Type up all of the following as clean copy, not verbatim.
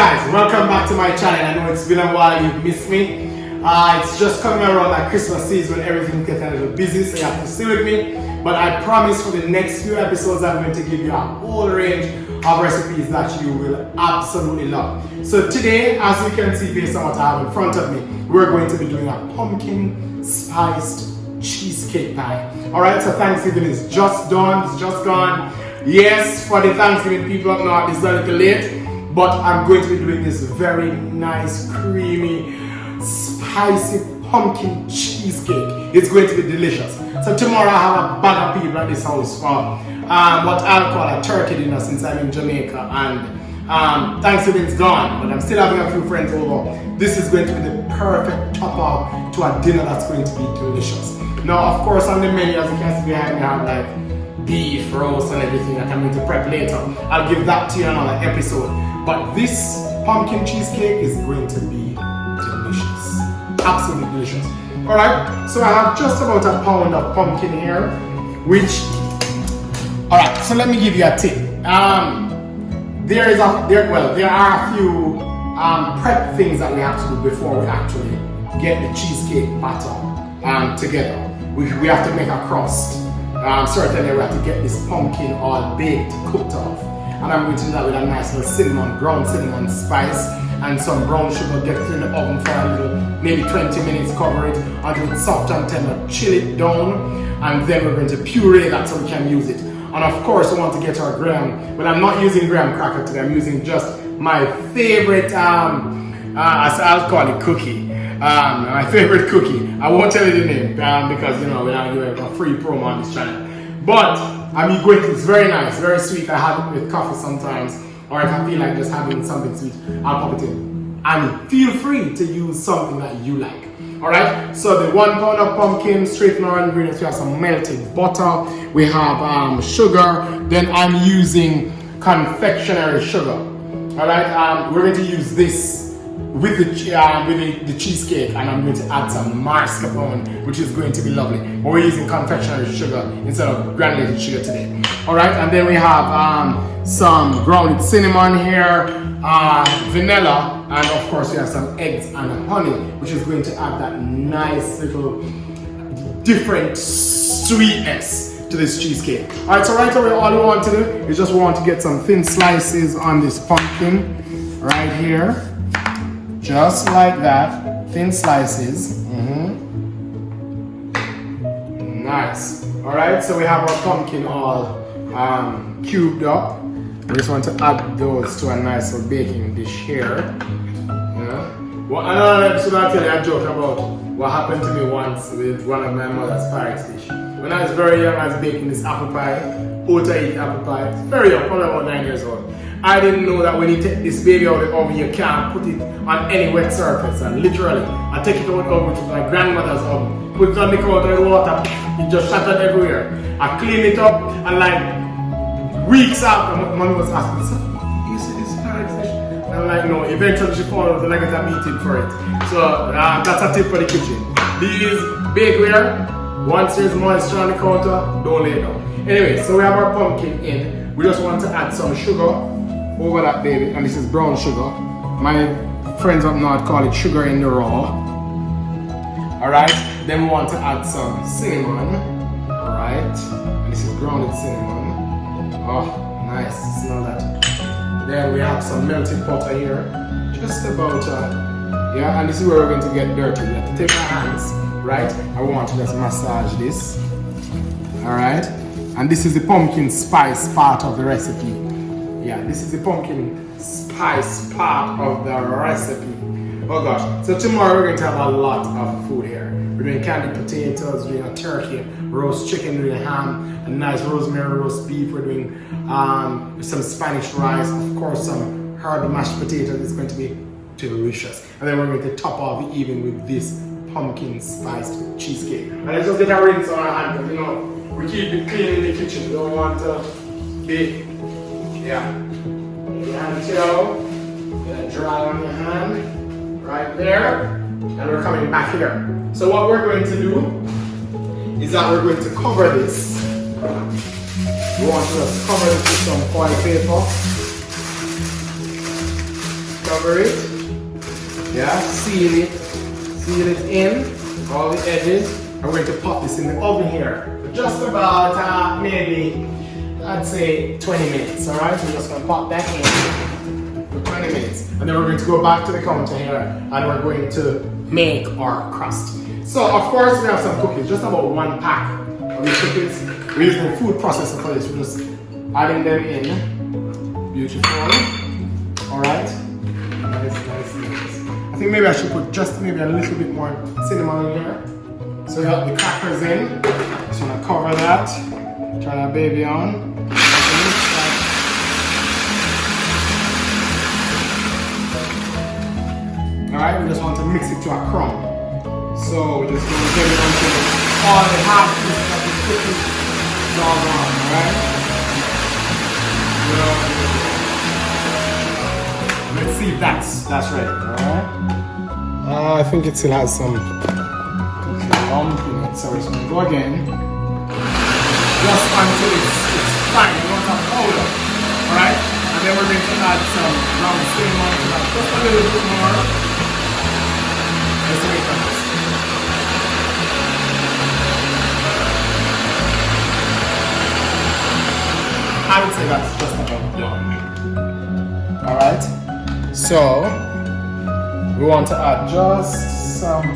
guys, welcome back to my channel. I know it's been a while, you've missed me. It's just coming around that Christmas season when everything gets a little busy, so you have to stay with me. But I promise for the next few episodes I'm going to give you a whole range of recipes that you will absolutely love. So today, as you can see based on what I have in front of me, we're going to be doing a pumpkin spiced cheesecake pie. Alright, so Thanksgiving is just done, it's just gone. Yes, for the Thanksgiving people up north, it's a little late, but I'm going to be doing this very nice, creamy, spicy pumpkin cheesecake. It's going to be delicious. So tomorrow I have a bag of people at this house for what I'll call a turkey dinner since I'm in Jamaica, and Thanksgiving's gone, but I'm still having a few friends over. This is going to be the perfect top-up to a dinner that's going to be delicious. Now, of course, on the menu, as you can see behind me, I have like beef, roast, and everything that I'm going to prep later. I'll give that to you in another episode. But this pumpkin cheesecake is going to be delicious. Absolutely delicious. Alright, so I have just about a pound of pumpkin here, which... Alright, so let me give you a tip. There are a few prep things that we have to do before we actually get the cheesecake batter together. We have to make a crust. Certainly we have to get this pumpkin all baked, cooked off. And I'm going to do that with a nice little cinnamon, ground cinnamon spice and some brown sugar. Get it in the oven for a little, maybe 20 minutes, cover it until it's soft and tender, chill it down, and then we're going to puree that so we can use it. And of course we want to get our graham, well, I'm not using graham cracker today, I'm using just my favorite, I'll call it cookie. My favorite cookie. I won't tell you the name because you know we're not doing a free promo on this channel. But it's very nice, very sweet. I have it with coffee sometimes, or if I feel like just having something sweet, I'll pop it in. And feel free to use something that you like. Alright, so the 1 pound of pumpkin, straight from our ingredients, we have some melted butter, we have sugar, then I'm using confectionery sugar. Alright, we're going to use this with the cheesecake, and I'm going to add some mascarpone, which is going to be lovely. But we're using confectionery sugar instead of granulated sugar today. Alright, and then we have some grounded cinnamon here, vanilla, and of course we have some eggs and honey, which is going to add that nice little different sweetness to this cheesecake. Alright, so right away all we want to do is just want to get some thin slices on this pumpkin right here. Just like that, thin slices. Nice. Alright, so we have our pumpkin all cubed up. We just want to add those to a nice little baking dish here. Yeah. Well, another episode I'll tell you a joke about what happened to me once with one of my mother's pie dish. When I was very young, I was baking this apple pie, oat-eat apple pie. It's very young, probably about 9 years old. I didn't know that when you take this baby out of the oven, you can't put it on any wet surface. And literally, I take it out of the oven, which is my grandmother's oven, put it on the counter with water, it just shattered everywhere. I cleaned it up, and like weeks after, mommy was asking, so, you see this pie dish? And I'm like, no, eventually she found out and I got a beating for it. So that's a tip for the kitchen. These bakeware, once there's moisture on the counter, don't lay it down. Anyway, so we have our pumpkin in. We just want to add some sugar over that baby, and this is brown sugar. My friends up north call it sugar in the raw. Alright, then we want to add some cinnamon. Alright, and this is grounded cinnamon. Oh, nice, smell that. Then we have some melted butter here. Just about, yeah, and this is where we're going to get dirty. We have to take our hands, right? I want to just massage this. Alright, and this is the pumpkin spice part of the recipe. Yeah, this is the pumpkin spice part of the recipe. Oh gosh, so tomorrow we're going to have a lot of food here. We're doing candied potatoes, we're doing a turkey, roast chicken, we're doing ham, a nice rosemary roast beef, we're doing some Spanish rice, of course some herb mashed potatoes. It's going to be delicious. And then we're going to top off the evening with this pumpkin spiced cheesecake. And let's just get a rinse on our hand, because you know, we keep it clean in the kitchen. We don't want to be, yeah. Your hand towel, get it dry on your hand, right there. And we're coming back here. So what we're going to do is that we're going to cover this. We want to just cover this with some foil paper. cover it. Yeah, seal it in all the edges. I'm going to pop this in the oven here for just about maybe I'd say 20 minutes. All right, we're just going to pop that in for 20 minutes, and then we're going to go back to the counter here and we're going to make our crust. So of course we have some cookies, just about 1 pack of these cookies. We're using a food processor for this. We're just adding them in. Beautiful. All right. Nice. I think maybe I should put just maybe a little bit more cinnamon in here. So we got the crackers in. Just want to cover that. Turn that baby on. Alright, we just want to mix it to a crumb. So we're just going to get it until all the half pieces of the cookie is all gone, alright? Let's see if that's ready, alright? I think it still has some lump in it, so we're just going to go again. Just until it's fine, we want to powder, alright? And then we're going to add some brown cinnamon to that, just a little bit more. Let's make that. I would say that's just about done. Alright, so we want to add just some,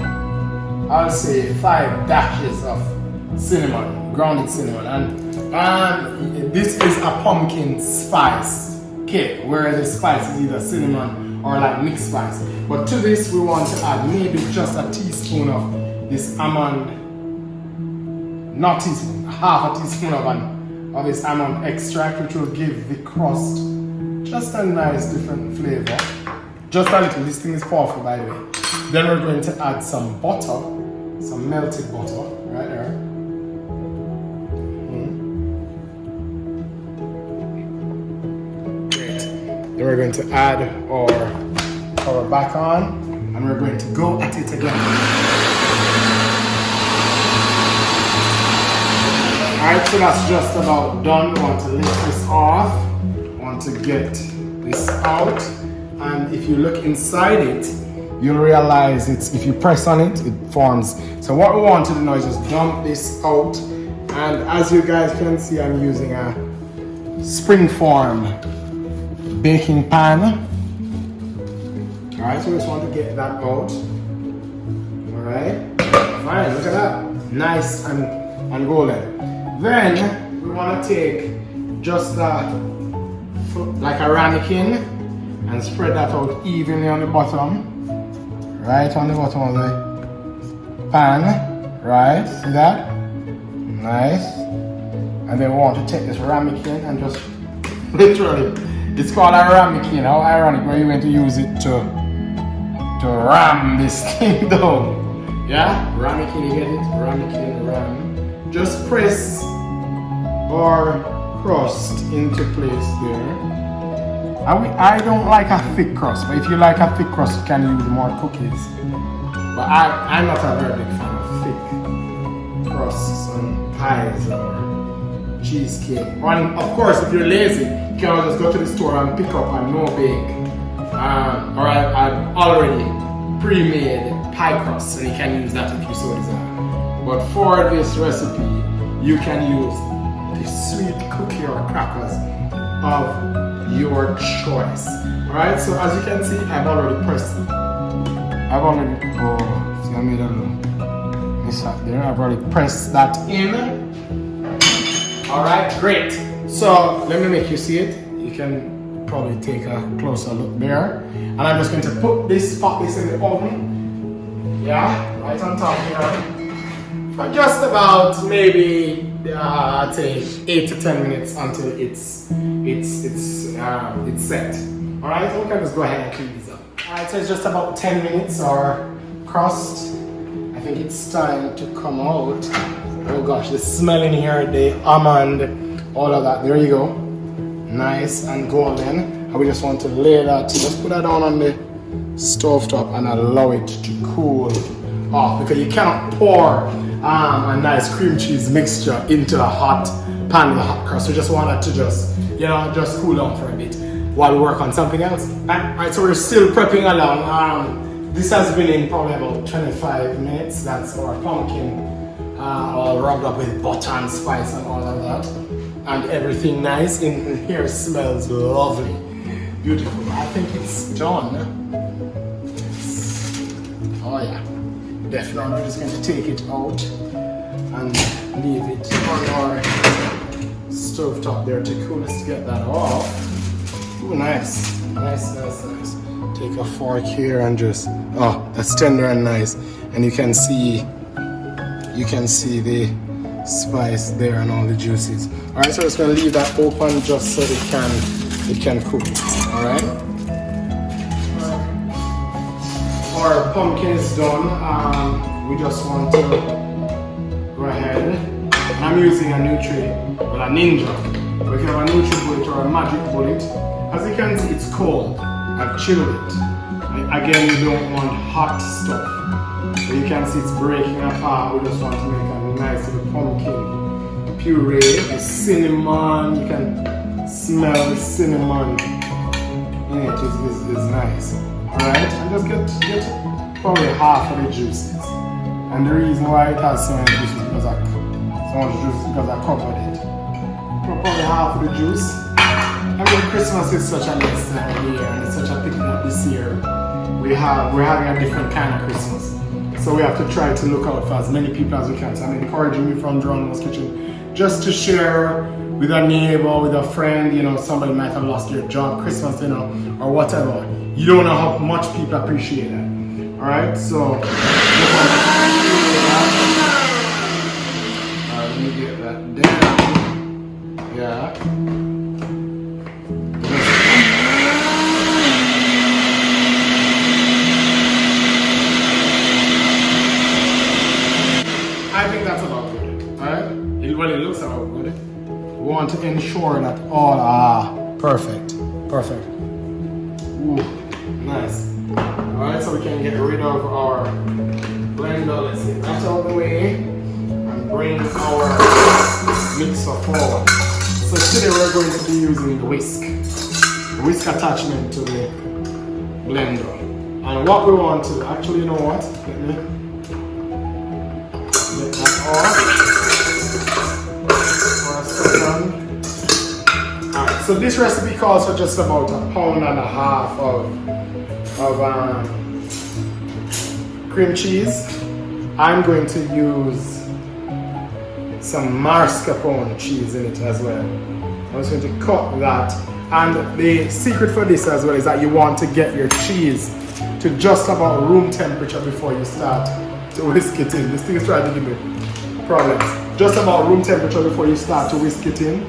I'll say 5 dashes of cinnamon, grounded cinnamon. And this is a pumpkin spice cake where the spice is either cinnamon or like mixed spice. But to this we want to add maybe just a teaspoon of this almond, not teaspoon, half a teaspoon of this almond extract, which will give the crust just a nice different flavor. Just a little. This thing is powerful, by the way. Then we're going to add some butter, some melted butter right there. Great. Then we're going to add our cover back on, and we're going to go at it again. Alright, so that's just about done. We want to lift this off. We want to get this out. And if you look inside it, you'll realize if you press on it, it forms. So what we want to do now is just dump this out. And as you guys can see, I'm using a springform baking pan. Alright, so we just want to get that out. Alright, fine, look at that. Nice and golden. Then we want to take just like a ramekin and spread that out evenly on the bottom. Right on the bottom of the pan. Right, see that? Nice. And then we want to take this ramekin and just literally, it's called a ramekin. How ironic, where you're going to use it to ram this thing down. Yeah? Ramekin, you get it? Ramekin, ram. Just press our crust into place there. I don't like a thick crust, but if you like a thick crust, you can use more cookies. But I'm not a very big fan of thick crusts and pies or cheesecake. And of course, if you're lazy, you can just go to the store and pick up a no-bake or an already pre-made pie crust, and you can use that if you so desire. But for this recipe, you can use the sweet cookie or crackers of your choice. Alright, so as you can see, I've already pressed. See, I made a little mishap there. I've already pressed that in. Alright, great. So let me make you see it. You can probably take a closer look there. And I'm just going to pop this in the oven. Yeah, right on top here. For just about maybe I'd say 8 to 10 minutes until it's set. Alright, so we can just go ahead and clean these up. Alright, so it's just about 10 minutes. Our crust, I think it's time to come out. Oh gosh, the smell in here, the almond, all of that. There you go. Nice and golden. And we just want to lay that, just put that down on the stove top and allow it to cool off, because you cannot pour a nice cream cheese mixture into a hot pan with a hot crust. We just want it to just cool down for a bit. while we work on something else. Alright, so we're still prepping along. This has been in probably about 25 minutes. That's our pumpkin all rubbed up with butter and spice and all of that. And everything nice in here smells lovely. Beautiful. I think it's done. Oh yeah. Definitely. We're just going to take it out and leave it on our stove top there to cool us to get that off. Ooh, nice. Nice. Take a fork here and just, oh, that's tender and nice. And you can see the spice there and all the juices. All right, so I'm just gonna leave that open just so it can cook. All right. Our pumpkin is done. We just want to go ahead. I'm using a Ninja. We can have a NutriBullet or a Magic Bullet. As you can see, it's cold. I've chilled it. Again, you don't want hot stuff. So you can see it's breaking apart. We just want to make a nice little pumpkin puree. The cinnamon, you can smell the cinnamon in it. Is nice. Alright, and just get probably half of the juices. And the reason why it has so many juices is because I covered it. Probably half of the juice. I mean, Christmas is such a nice time of year, and it's such a picnic that this year we're having a different kind of Christmas. So we have to try to look out for as many people as we can. So I'm encouraging you from Jeronimos Kitchen just to share with a neighbor, with a friend, you know, somebody might have lost their job, Christmas, you know, or whatever. You don't know how much people appreciate that. Alright, so let me get that down. Yeah. I think that's about good. Alright? It looks about good. We want to ensure that all are perfect. Ooh, nice. Alright, so we can get rid of our blender. Let's get that out of the way and bring our mixer forward. So today we're going to be using the whisk attachment to the blender. And what we want to, actually, you know what? Let me get that off for a second. Alright, so this recipe calls for just about 1.5 pounds of cream cheese. I'm going to use some mascarpone cheese in it as well. I'm just going to cut that. And the secret for this as well is that you want to get your cheese to just about room temperature before you start to whisk it in. This thing is trying to give me problems. Just about room temperature before you start to whisk it in.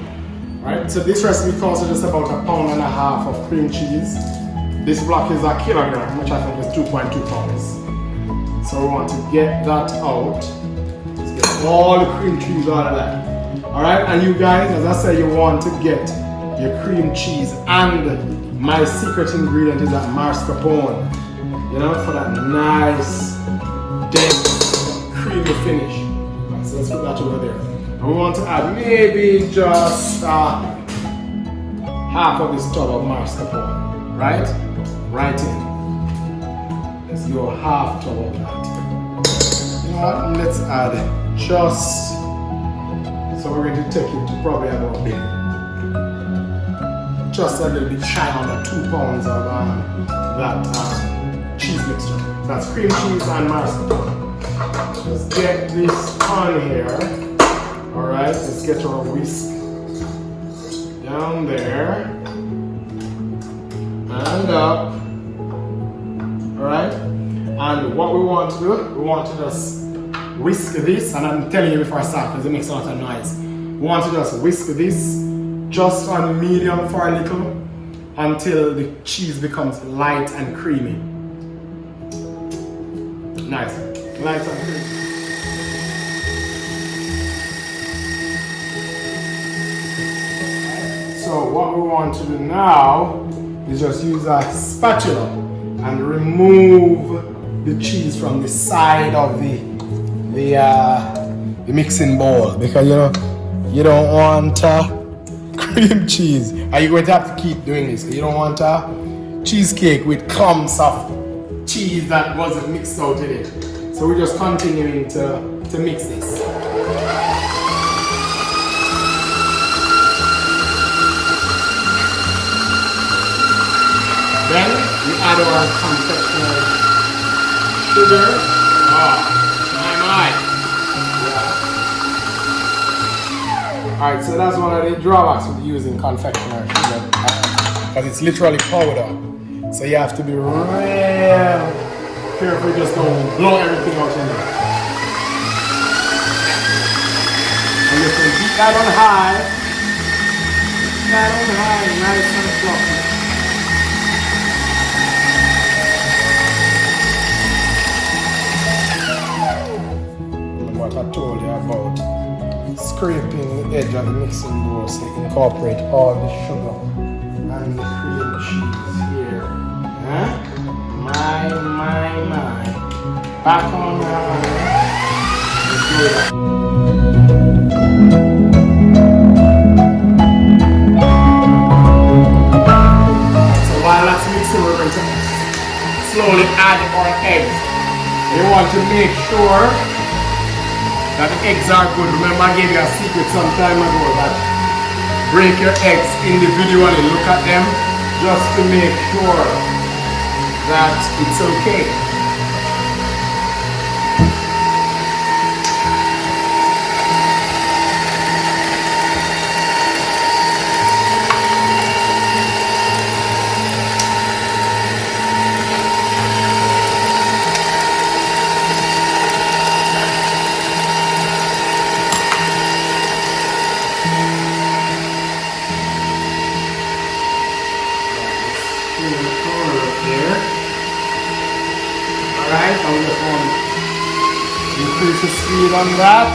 Alright, so this recipe calls for just about 1.5 pounds of cream cheese. This block is a kilogram, which I think is 2.2 pounds. So we want to get that out. Let's get all the cream cheese out of that. Alright, and you guys, as I said, you want to get your cream cheese, and my secret ingredient is that mascarpone. You know, for that nice, dense, creamy finish. Right, so let's put that over there. And we want to add maybe just half of this tub of mascarpone, right? Right in. Let's go half tub of that. You know what? Let's add just, so we're going to take it to probably about just a little bit shy under 2 pounds of that cheese mixture. So that's cream cheese and mascarpone. Just get this on here. Alright, let's get our whisk down there and up. Alright, and what we want to do, we want to just whisk this, and I'm telling you before I start because it makes a lot of noise. We want to just whisk this just on medium for a little until the cheese becomes light and creamy. Nice, light and creamy. So what we want to do now is just use a spatula and remove the cheese from the side of the mixing bowl, because you know you don't want cream cheese. Are you going to have to keep doing this? You don't want a cheesecake with clumps of cheese that wasn't mixed out in it. So we're just continuing to mix this. Then we add our confectionery sugar. Oh, my. Yeah. Alright, so that's one of the drawbacks with using confectionery sugar. Because it's literally powder. So you have to be real careful, just don't blow everything out in there. And you can keep that on high. Keep that on high, nice and fluffy. What I told you about scraping the edge of the mixing bowl so you incorporate all the sugar and the cream cheese here. Huh? My. Back on now. Let's do that. So while that's mixing, we're going to slowly add our eggs. You want to make sure that the eggs are good. Remember I gave you a secret some time ago that break your eggs individually, look at them just to make sure that it's okay. Alright, I'm just going to increase the speed on that.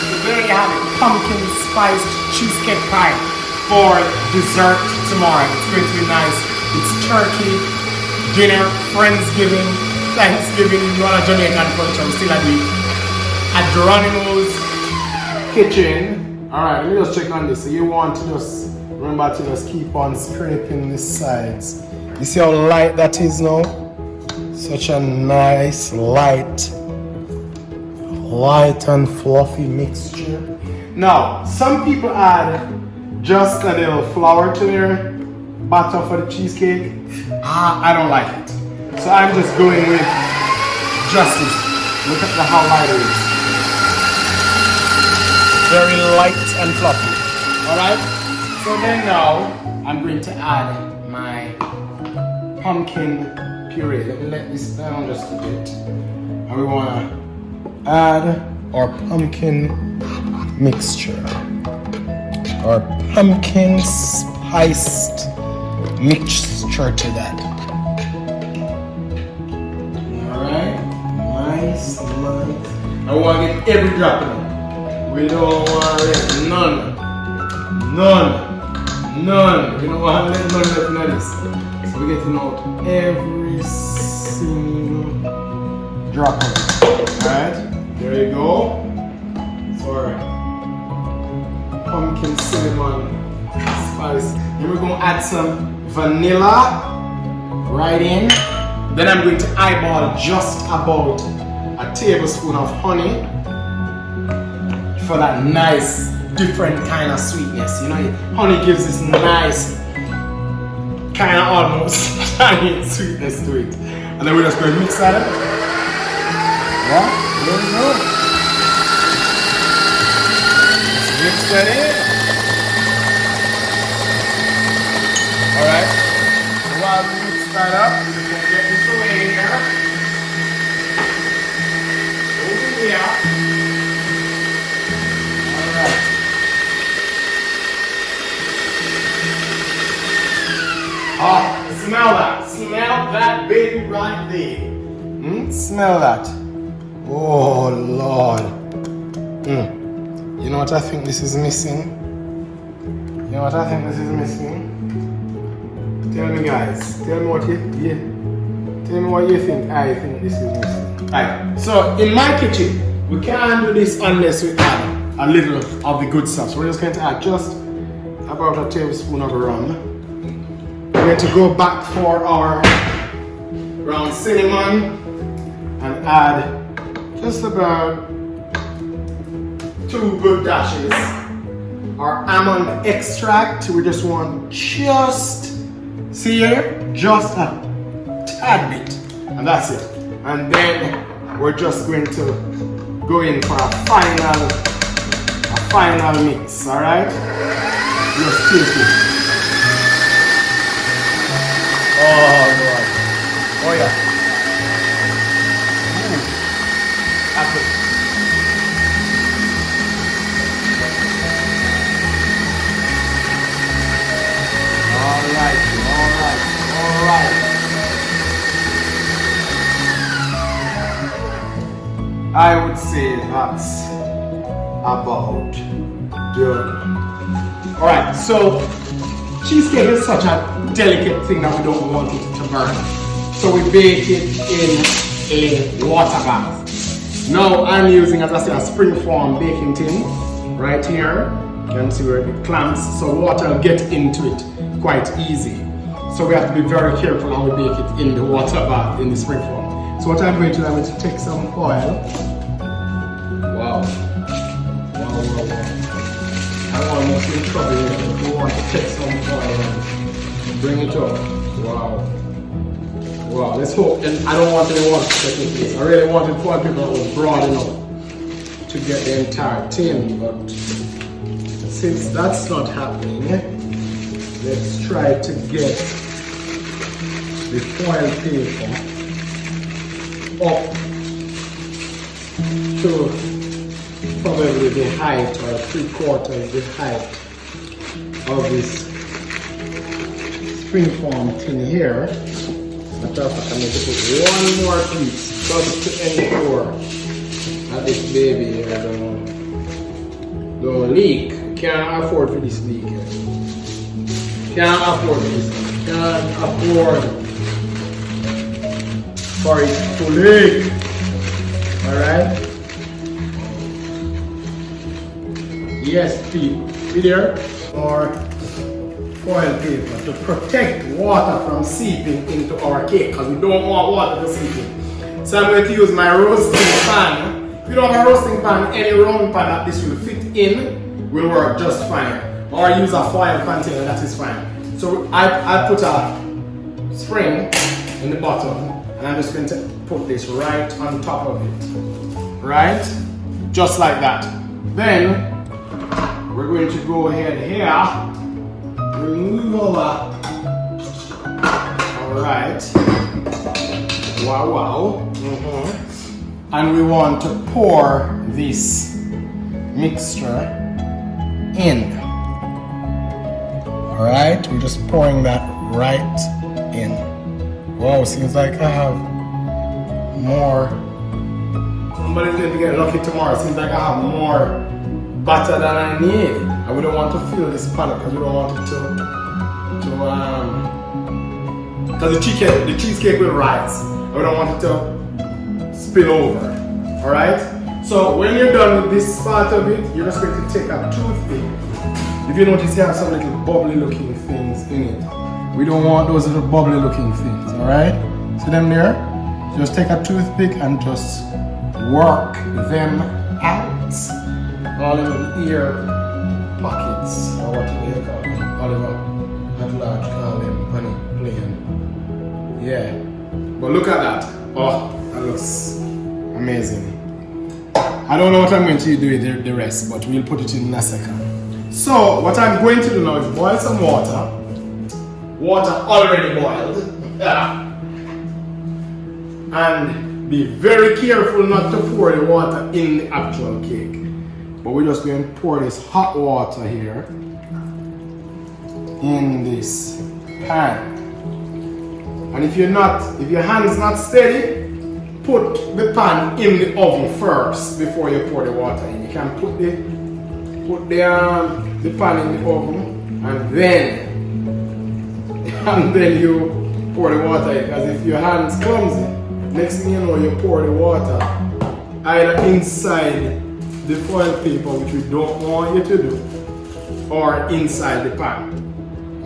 So there you have it, pumpkin spiced cheesecake pie for dessert tomorrow. It's going to be nice. It's turkey, dinner, Friendsgiving, Thanksgiving. You want a Jamaican culture, we still at Jeronimos kitchen. Alright, let me just check on this. So you want to just remember to just keep on scraping the sides. You see how light that is now? Such a nice, light and fluffy mixture. Now, some people add just a little flour to their batter for the cheesecake. I don't like it. So I'm just going with justice. Look at how light it is. Very light and fluffy. Alright? So then now, I'm going to add my pumpkin puree. Let me let this down just a bit. And we want to add our pumpkin mixture. Our pumpkin spiced mixture to that. Alright. Nice. I want to get every drop in it. We don't want to let none. We don't want to let none left in this. So we're getting out every single drop of it. Alright, there you go. So alright. Pumpkin cinnamon spice. Then we're going to add some vanilla right in. Then I'm going to eyeball just about a tablespoon of honey for that nice different kind of sweetness. You know, honey gives this nice kind of almost tangy sweetness to it. And then we're just going to mix that up. Yeah, there we go. Let's mix that in. Alright. So while we mix that up, we're going to get this away here. Over here. Alright. Oh, smell that. Smell that baby right there. Smell that. Oh, Lord. You know what I think this is missing? Tell me, guys. Tell me what you think I think this is missing. Alright, so in my kitchen, we can't do this unless we add a a little of the good stuff. So we're just going to add just about a tablespoon of rum. We're going to go back for our ground cinnamon and add just about 2 good dashes. Our almond extract, we just want see here, just a tad bit, and that's it. And then we're just going to go in for a final mix, all right? Just taste it. Oh Lord. Oh yeah. That's it. All right. I would say that's about done. All right, so cheesecake is such a delicate thing that we don't want it to burn. So we bake it in a water bath. Now I'm using, as I said, a springform baking tin right here. You can see where it clamps, so water will get into it quite easy. So we have to be very careful how we bake it in the water bath, in the springform. So what I'm going to do, I'm going to take some foil. Wow. I'm almost in trouble here. We want to take some foil and bring it up. Wow, let's hope. And I don't want any water to take in this. I really wanted foil paper that was broad enough to get the entire tin, but since that's not happening, let's try to get the foil paper up to probably the height or 3/4 the height of this springform tin here. I thought I need to put one more piece just to ensure that this baby here don't leak. Can't afford for this leak. Can't afford this. Can't afford for it to leak. Alright? Yes, Pete. Be there? Or foil paper to protect water from seeping into our cake, because we don't want water to seep in. So I'm going to use my roasting pan. If you don't have a roasting pan, any round pan that this will fit in will work just fine. Or use a foil container, that is fine. So I put a spring in the bottom, and I'm just going to put this right on top of it. Right? Just like that. Then we're going to go ahead here, remove over. Alright. Wow. And we want to pour this mixture in. Alright, we're just pouring that right in. Wow, seems like I have more. Somebody's going to get lucky tomorrow. Seems like I have more butter than I need. And we don't want to fill this pan because we don't want it because the cheesecake will rise. We don't want it to spill over. Alright? So when you're done with this part of it, you're just going to take a toothpick. If you notice, you have some little bubbly looking things in it. We don't want those little bubbly looking things, alright? See them there? Just take a toothpick and just work them out. All in the ear pockets, or what do you call them? Oliver at large call them honey plain. Yeah. But look at that. Oh, that looks amazing. I don't know what I'm going to do with the rest, but we'll put it in a second. So what I'm going to do now is boil some water. Water already boiled. And be very careful not to pour the water in the actual cake. But we're just going to pour this hot water here in this pan. And if your hand's not steady, put the pan in the oven first before you pour the water in. You can put the pan in the oven and then you pour the water in. Because if your hand's clumsy, next thing you know, you pour the water either inside the foil paper, which we don't want you to do, or inside the pan.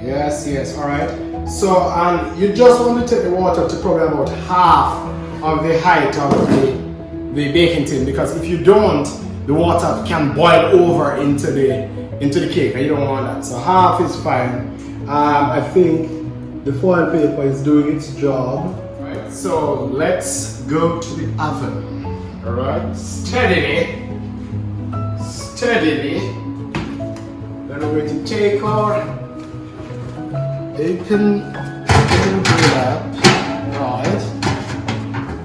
Yes, yes, all right. So, you just want to take the water to probably about half of the height of the baking tin, because if you don't, the water can boil over into the cake, and you don't want that. So half is fine. I think the foil paper is doing its job. Right. So let's go to the oven. All right, steadily. Then we're going to take our bacon wrap, right?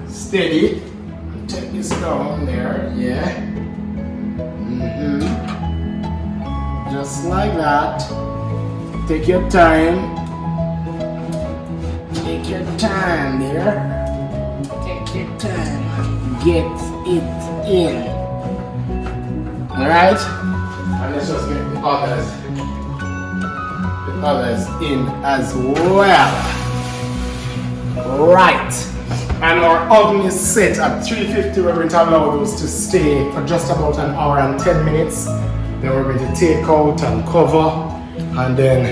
Steady. Take this down there, yeah. Just like that. Take your time. Take your time there. Take your time. Get it in. Alright? And let's just get the others in as well. Right. And our oven is set at 350. We're going to allow those to stay for just about an hour and 10 minutes. Then we're going to take out and cover, and then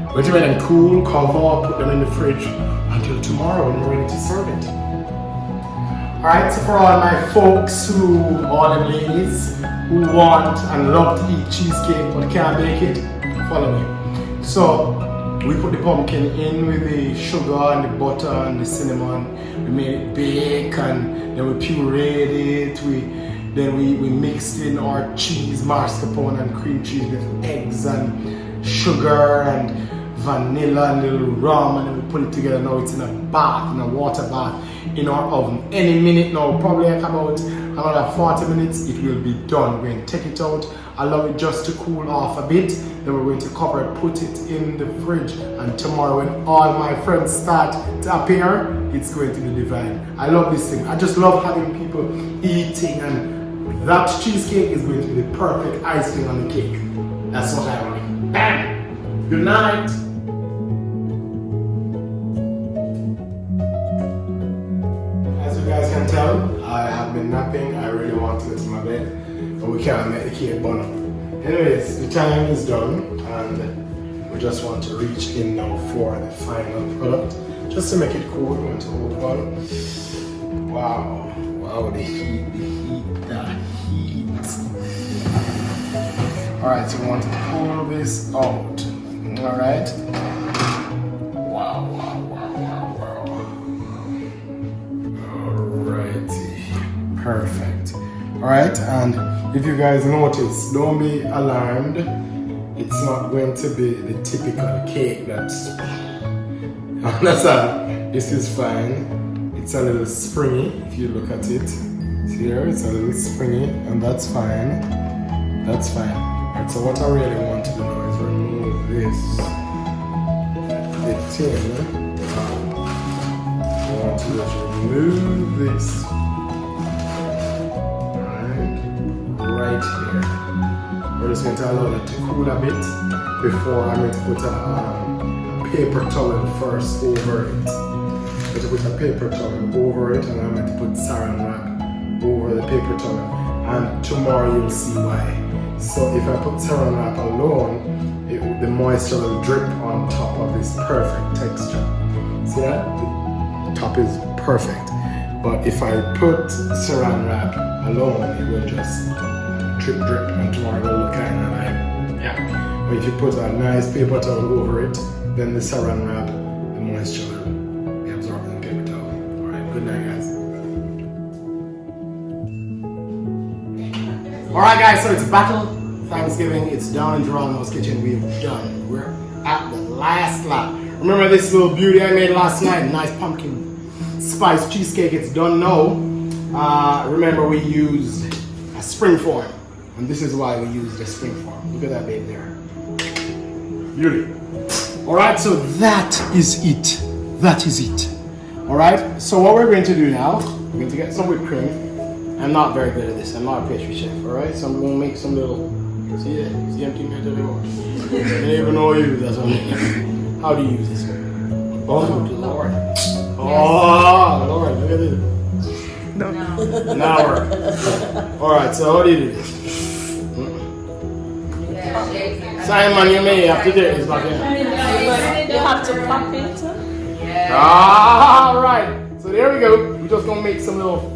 we're going to let them cool, cover, put them in the fridge until tomorrow when we're ready to serve it. Alright, so for all my folks all the ladies who want and love to eat cheesecake but can't bake it, follow me. So we put the pumpkin in with the sugar and the butter and the cinnamon. We made it bake, and then we pureed it. Then we mixed in our cheese, mascarpone and cream cheese with eggs and sugar and vanilla and a little rum, and then we put it together. Now it's in a bath, in a water bath, in our oven. Any minute now, probably like about another 40 minutes, it will be done. We're going to take it out, allow it just to cool off a bit. Then we're going to cover it, put it in the fridge, and tomorrow when all my friends start to appear, it's going to be divine. I love this thing. I just love having people eating, and that cheesecake is going to be the perfect icing on the cake. That's what I want. Bam! Good night! As you guys can tell, I have been napping. I really want to go to my bed, but we can't make the cake burn up. Anyways, the time is done, and we just want to reach in now for the final product. Just to make it cool, we want to open. Wow, wow, the heat, the heat. Alright, so we want to pull this out. Alright. Wow, wow, wow, wow, wow. Alrighty. Perfect. Alright, and if you guys notice, don't be alarmed. It's not going to be the typical cake that's... Understand? This is fine. It's a little springy if you look at it. See here, it's a little springy, and that's fine. That's fine. Alright, so what I really want to do now is remove this. The tin. I want to just remove this. Right here. We're just going to allow that to cool a bit before I'm going to put a paper towel first over it. I'm going to put a paper towel over it, and I'm going to put saran wrap over the paper towel, and tomorrow you'll see why. So if I put saran wrap alone, the moisture will drip on top of this perfect texture. See that? The top is perfect. But if I put saran wrap alone, it will just drip, and tomorrow it will look kind of like, yeah. But if you put a nice paper towel over it, then the saran wrap, the moisture will be absorbed in the paper towel. Alright, good night guys. Alright guys, so it's battle Thanksgiving. It's down in Jeronimos kitchen. We've done. We're at the last lap. Remember this little beauty I made last night? Nice pumpkin spiced cheesecake. It's done now. Remember we used a spring form. And this is why we used a spring form. Look at that baby there. Beauty. Alright, so that is it. That is it. Alright, so what we're going to do now, we're going to get some whipped cream. I'm not very good at this. I'm not a pastry chef, alright? So I'm going to make some little, see that? See empty metal anymore? I don't even know how you use that. How do you use this one? Oh, Lord. Oh, Lord, look at this. No. An hour. Alright, so how do you do this? Simon, you may have to get this back in. You have to pop it. Alright, so there we go. We're just gonna make some little.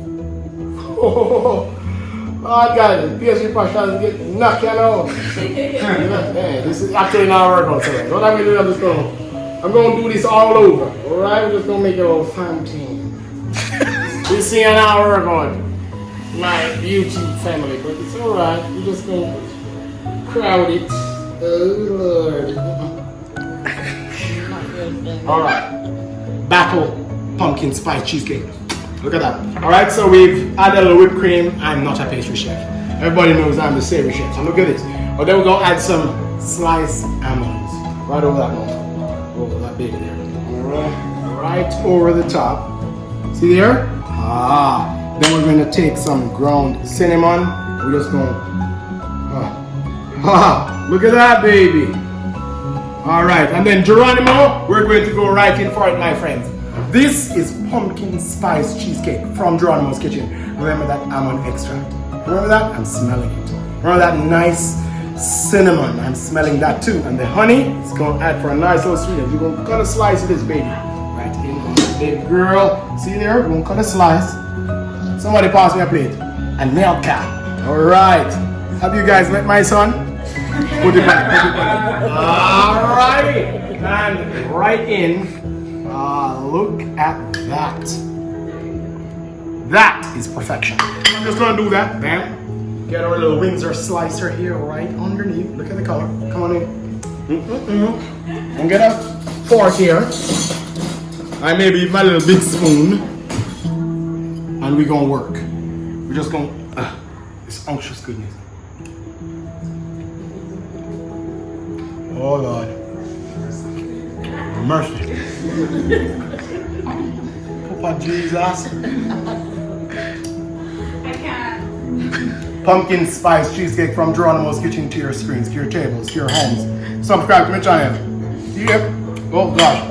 Oh, guys, PSG passion get knocked out. Hey, this is actually not working today. What I'm gonna do, I'm gonna do this all over. Alright, we're just gonna make it all fancy. We see an hour ago, my YouTube family, but it's alright. We're just gonna crowd it. Oh Lord. Alright. Battle pumpkin spice cheesecake. Look at that. Alright, so we've added a little whipped cream. I'm not a pastry chef. Everybody knows I'm the savory chef. So look at this. But then we're gonna add some sliced almonds. Right over that one. Over that baby there. Alright. Right over the top. See there? Then we're gonna take some ground cinnamon. We're just gonna look at that baby. Alright, and then Geronimo, we're going to go right in for it, my friends. This is pumpkin spice cheesecake from Geronimo's kitchen. Remember that almond extract? Remember that? I'm smelling it. Remember that nice cinnamon? I'm smelling that too. And the honey is going to add for a nice little sweetness. We're going to cut a slice of this baby. Right in, big girl. See there? We're going to cut a slice. Somebody pass me a plate. And milk cat. Alright. Have you guys met my son? Put it back. Alrighty. And right in. Look at that. That is perfection. I'm just gonna do that. Bam. Get our little Windsor slicer here right underneath. Look at the color. Come on in. And get a fork here. I maybe my little big spoon. And we're gonna work. We're just gonna this unctuous goodness. Oh Lord. Mercy. Papa Jesus. I can't. Pumpkin spice cheesecake from Geronimo's kitchen to your screens, to your tables, to your homes. Subscribe to my channel. Yep. Oh gosh.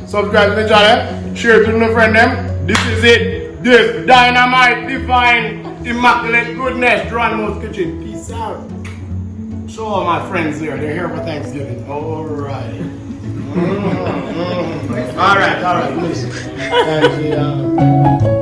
Subscribe to my channel. Share it to my friend them. This is it. This dynamite, divine, immaculate goodness. Geronimo's kitchen. Peace out. Show all my friends there. They're here for Thanksgiving. Alright. All right. Thank you.